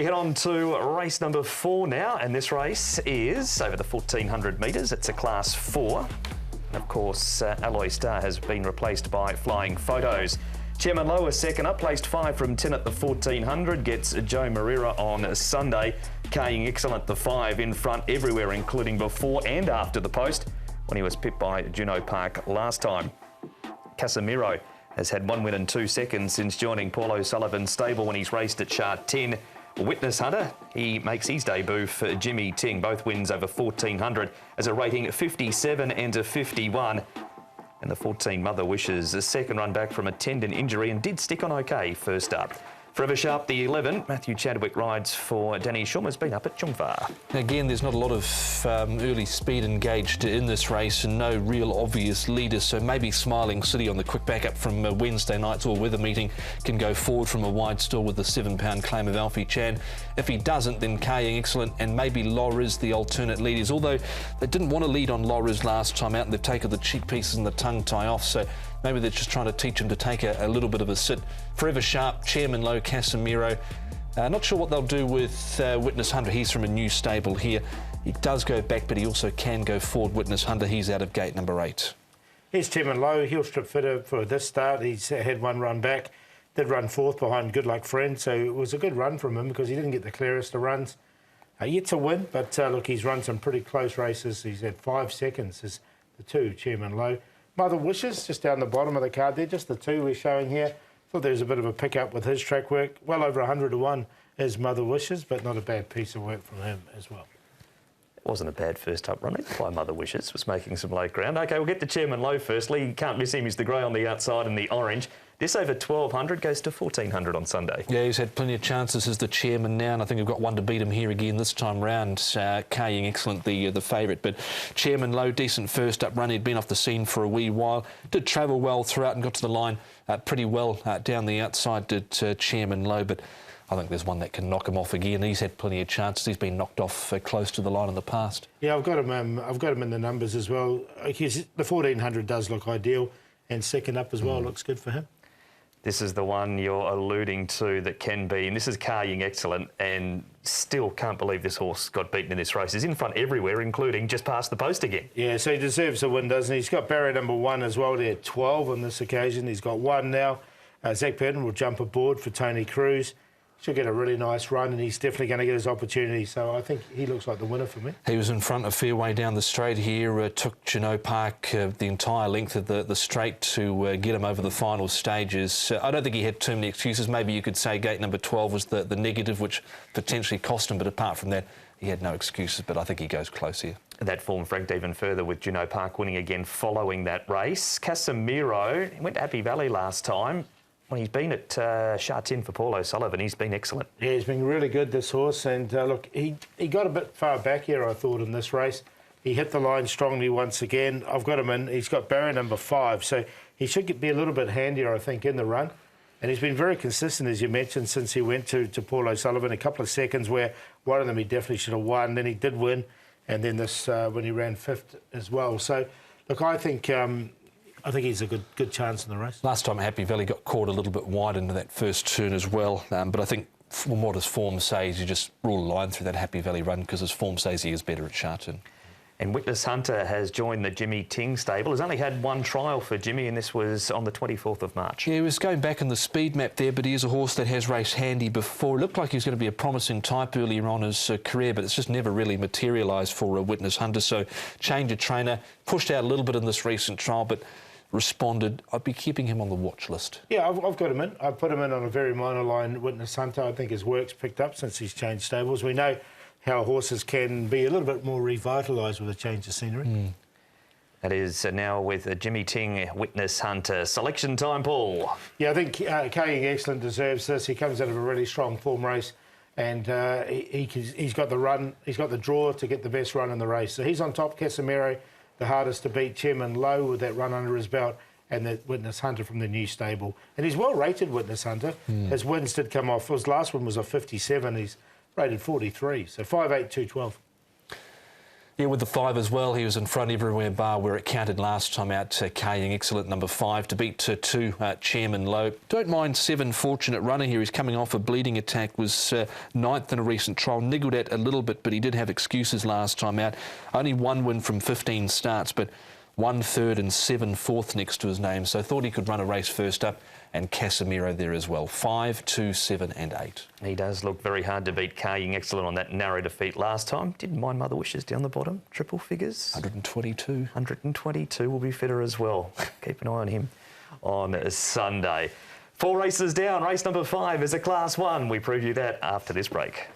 We head on to race number 4 now, and this race is over the 1400 metres. It's a Class 4. And of course, Alloy Star has been replaced by Flying Photos. Chairman Lowe is second up, placed 5 from 10 at the 1400, gets Joe Marira on Sunday. Kaying Excellent, the 5 in front everywhere, including before and after the post, when he was pipped by Juno Park last time. Casemiro has had 1 win in 2 seconds since joining Paul O'Sullivan's stable when he's raced at Sha Tin. Witness Hunter, he makes his debut for Jimmy Ting. Both wins over 1400 as a rating 57 and a 51. And the 14 Mother Wishes, a second run back from a tendon injury and did stick on okay first up. Forever Sharp, the 11, Matthew Chadwick rides for Danny Shum, has been up at Chungfa. Again, there's not a lot of early speed engaged in this race and no real obvious leaders, so maybe Smiling City on the quick backup from Wednesday night's all-weather meeting can go forward from a wide stall with the 7-pound claim of Alfie Chan. If he doesn't, then Kaying Excellent and maybe Loriz the alternate leaders, although they didn't want to lead on Loriz last time out and they've taken the cheek pieces and the tongue tie off, so maybe they're just trying to teach him to take a little bit of a sit. Forever Sharp, Chairman Lowe, Casemiro. Not sure what they'll do with Witness Hunter. He's from a new stable here. He does go back, but he also can go forward. Witness Hunter, he's out of gate number 8. Here's Chairman Lowe. He'll strip fitter for this start. He's had 1 run back. Did run 4th behind Good Luck Friend, so it was a good run from him because he didn't get the clearest of runs. Yet to win, but look, he's run some pretty close races. He's had 5 seconds as the 2, Chairman Lowe. Mother Wishes, just down the bottom of the card there, just the 2 we're showing here. Thought there was a bit of a pick-up with his track work. Well over 100 to 1 is Mother Wishes, but not a bad piece of work from him as well. It wasn't a bad first up run by Mother Wishes, was making some late ground. OK, we'll get to Chairman Lowe firstly. You can't miss him, he's the grey on the outside and the orange. This over 1200 goes to 1400 on Sunday. Yeah, he's had plenty of chances as the chairman now, and I think we've got one to beat him here again this time round. Kaying Excellent, the favourite, but Chairman Lowe, decent first up run. He'd been off the scene for a wee while. Did travel well throughout and got to the line pretty well down the outside, did Chairman Lowe, but I think there's one that can knock him off again. He's had plenty of chances. He's been knocked off close to the line in the past. Yeah, I've got him in the numbers as well. The 1400 does look ideal, and second up as well looks good for him. This is the one you're alluding to that can be, and this is Kaying Excellent, and still can't believe this horse got beaten in this race. He's in front everywhere, including just past the post again. Yeah, so he deserves a win, doesn't he? He's got barrier number 1 as well there, 12 on this occasion. He's got 1 now. Zach Burton will jump aboard for Tony Cruz. She'll get a really nice run, and he's definitely going to get his opportunity. So I think he looks like the winner for me. He was in front a fair way down the straight here. Took Juno Park the entire length of the straight to get him over the final stages. I don't think he had too many excuses. Maybe you could say gate number 12 was the negative, which potentially cost him. But apart from that, he had no excuses. But I think he goes close here. That form franked even further with Juno Park winning again following that race. Casemiro, he went to Happy Valley last time. Well, he's been at Sha Tin for Paul O'Sullivan. He's been excellent. Yeah, he's been really good, this horse. And look, he got a bit far back here, I thought, in this race. He hit the line strongly once again. I've got him in. He's got barrier number 5. So he should be a little bit handier, I think, in the run. And he's been very consistent, as you mentioned, since he went to Paul O'Sullivan. A couple of seconds where one of them he definitely should have won. Then he did win. And then this when he ran 5th as well. So, look, I think he's a good chance in the race. Last time Happy Valley got caught a little bit wide into that first turn as well. But I think from what his form says, you just rule a line through that Happy Valley run because his form says he is better at Sha Tin. And Witness Hunter has joined the Jimmy Ting stable. He's only had 1 trial for Jimmy, and this was on the 24th of March. Yeah, he was going back in the speed map there, but he is a horse that has raced handy before. It looked like he was going to be a promising type earlier on his career, but it's just never really materialised for a Witness Hunter. So change of trainer, pushed out a little bit in this recent trial, but responded. I'd be keeping him on the watch list. Yeah, I've got him in. I put him in on a very minor line, Witness Hunter. I think his work's picked up since he's changed stables. We know how horses can be a little bit more revitalised with a change of scenery. That is now with Jimmy Ting, Witness Hunter. Selection time, Paul. Yeah, I think Kaying Excellent deserves this. He comes out of a really strong form race, and he's got the run, he's got the draw to get the best run in the race. So he's on top. Casemiro, the hardest to beat. Chairman Lowe with that run under his belt, and that Witness Hunter from the new stable. And he's well rated, Witness Hunter. His wins did come off. His last one was a 57. He's rated 43. So 5'8", 212. Yeah, with the 5 as well, he was in front everywhere bar where it counted last time out, Kaying excellent number 5 to beat 2 Chairman Low. Don't mind 7 Fortunate Runner here. He's coming off a bleeding attack, was 9th in a recent trial, niggled at a little bit, but he did have excuses last time out. Only 1 win from 15 starts, but 1 third and 7 fourth next to his name, so thought he could run a race first up, and Casemiro there as well. 5, 2, 7 and 8. He does look very hard to beat. Kaying excellent on that narrow defeat last time. Didn't mind Mother Wishes down the bottom. Triple figures. 122. 122 will be fitter as well. Keep an eye on him on Sunday. 4 races down. Race number 5 is a Class 1. We preview that after this break.